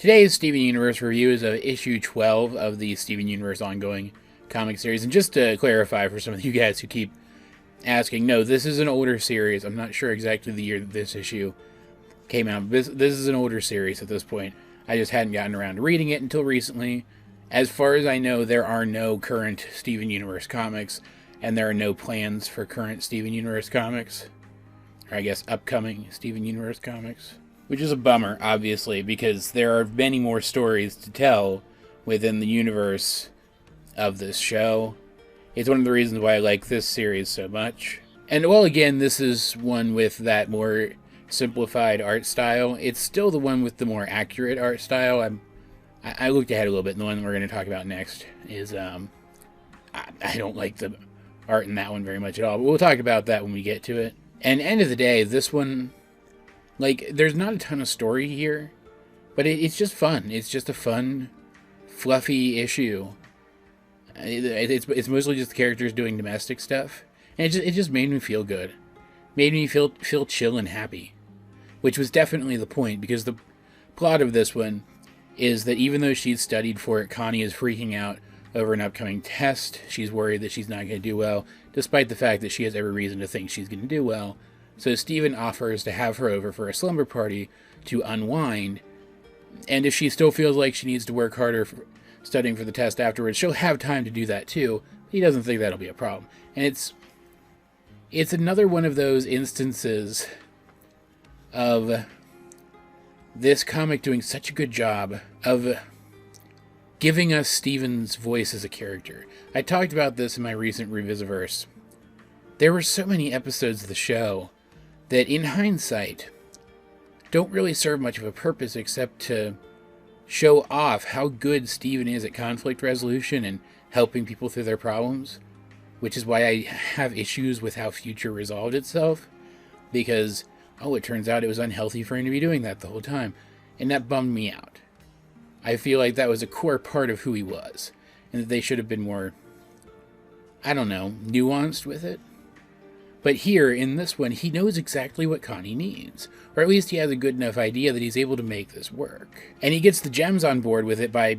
Today's Steven Universe review is of issue 12 of the Steven Universe ongoing comic series. And just to clarify for some of you guys who keep asking, no, this is an older series. I'm not sure exactly the year that this issue came out. This is an older series at this point. I just hadn't gotten around to reading it until recently. As far as I know, there are no current Steven Universe comics, and there are no plans for current Steven Universe comics. Or I guess upcoming Steven Universe comics. Which is a bummer, obviously, because there are many more stories to tell within the universe of this show. It's one of the reasons why I like this series so much. And while again, this is one with that more simplified art style, it's still the one with the more accurate art style. I looked ahead a little bit, and the one that we're going to talk about next is, I don't like the art in that one very much at all, but we'll talk about that when we get to it. And end of the day, this one, like, there's not a ton of story here, but it's just fun. It's just a fun, fluffy issue. It's mostly just the characters doing domestic stuff, and it just made me feel good. Made me feel chill and happy, which was definitely the point, because the plot of this one is that even though she's studied for it, Connie is freaking out over an upcoming test. She's worried that she's not going to do well, despite the fact that she has every reason to think she's going to do well. So Steven offers to have her over for a slumber party to unwind, and if she still feels like she needs to work harder for studying for the test afterwards, she'll have time to do that too. He doesn't think that'll be a problem. And it's another one of those instances of this comic doing such a good job of giving us Steven's voice as a character. I talked about this in my recent Revisiverse. There were so many episodes of the show that, in hindsight, don't really serve much of a purpose except to show off how good Steven is at conflict resolution and helping people through their problems, which is why I have issues with how Future resolved itself, because, it turns out it was unhealthy for him to be doing that the whole time, and that bummed me out. I feel like that was a core part of who he was, and that they should have been more, nuanced with it. But here, in this one, he knows exactly what Connie needs. Or at least he has a good enough idea that he's able to make this work. And he gets the gems on board with it by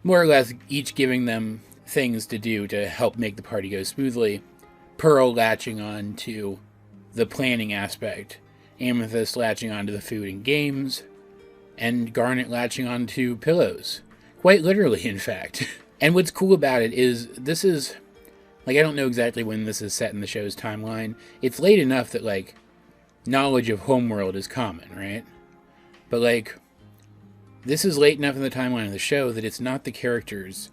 more or less each giving them things to do to help make the party go smoothly. Pearl latching on to the planning aspect, Amethyst latching onto the food and games, and Garnet latching onto pillows. Quite literally, in fact. And what's cool about it is this is, I don't know exactly when this is set in the show's timeline. It's late enough that, knowledge of Homeworld is common, right? But, this is late enough in the timeline of the show that it's not the characters,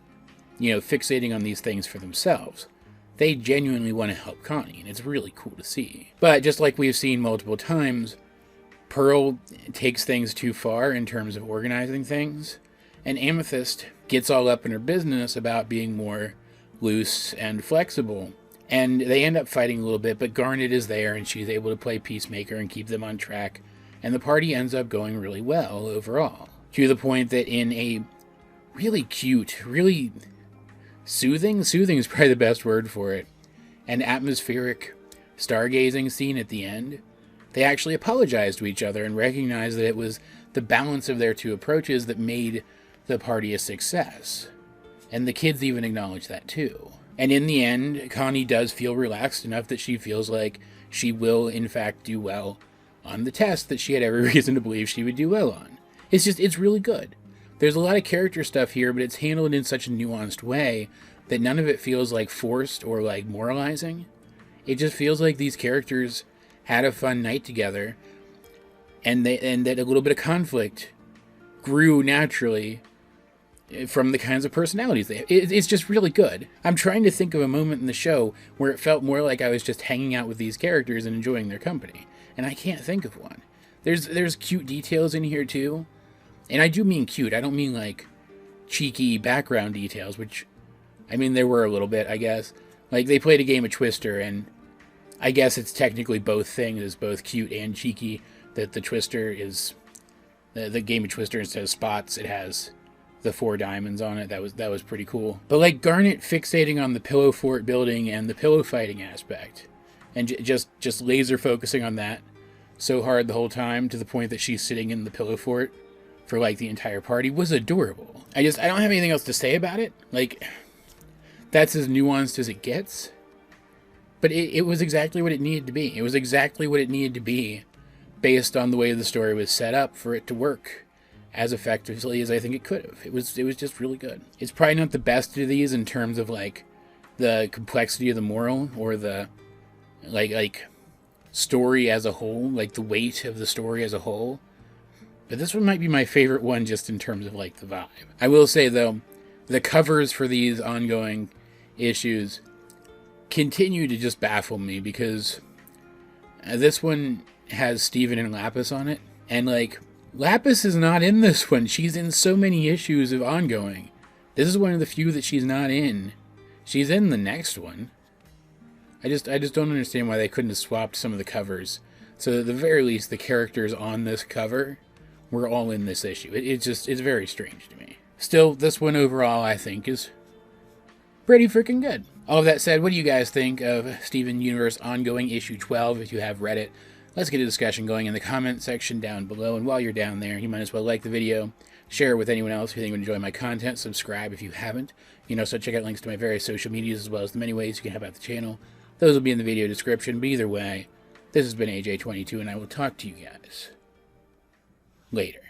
fixating on these things for themselves. They genuinely want to help Connie, and it's really cool to see. But just like we've seen multiple times, Pearl takes things too far in terms of organizing things, and Amethyst gets all up in her business about being more loose and flexible. And they end up fighting a little bit, but Garnet is there, and she's able to play peacemaker and keep them on track, and the party ends up going really well overall. To the point that in a really cute, really soothing is probably the best word for it, an atmospheric stargazing scene at the end, they actually apologized to each other and recognized that it was the balance of their two approaches that made the party a success. And the kids even acknowledge that too. And in the end, Connie does feel relaxed enough that she feels like she will, in fact, do well on the test that she had every reason to believe she would do well on. It's really good. There's a lot of character stuff here, but it's handled in such a nuanced way that none of it feels forced or moralizing. It just feels like these characters had a fun night together, and that a little bit of conflict grew naturally from the kinds of personalities they have. It's just really good. I'm trying to think of a moment in the show where it felt more like I was just hanging out with these characters and enjoying their company, and I can't think of one. There's cute details in here too, and I do mean cute. I don't mean cheeky background details, which, there were a little bit, I guess. They played a game of Twister, and I guess it's technically both things. It's both cute and cheeky, that the Twister is the game of Twister, instead of spots, it has the 4 diamonds on it. That was pretty cool. But Garnet fixating on the pillow fort building and the pillow fighting aspect, and just laser focusing on that so hard the whole time, to the point that she's sitting in the pillow fort for like the entire party was adorable. I don't have anything else to say about it. Like, that's as nuanced as it gets. But it was exactly what it needed to be. It was exactly what it needed to be based on the way the story was set up for it to work as effectively as I think it could have. It was just really good. It's probably not the best of these in terms of like the complexity of the moral or the like story as a whole, like the weight of the story as a whole. But this one might be my favorite one just in terms of like the vibe. I will say though, the covers for these ongoing issues continue to just baffle me because this one has Steven and Lapis on it, and like Lapis is not in this one. She's in so many issues of ongoing. This is one of the few that she's not in. She's in the next one. I just don't understand why they couldn't have swapped some of the covers, so that at the very least the characters on this cover were all in this issue. It's very strange to me. Still, this one overall I think is pretty freaking good. All of that said, what do you guys think of Steven Universe Ongoing Issue 12? If you have read it, let's get a discussion going in the comment section down below. And while you're down there, you might as well like the video, share it with anyone else who think would enjoy my content, subscribe if you haven't. You know, so check out links to my various social medias as well as the many ways you can help out the channel. Those will be in the video description. But either way, this has been AJ22, and I will talk to you guys later.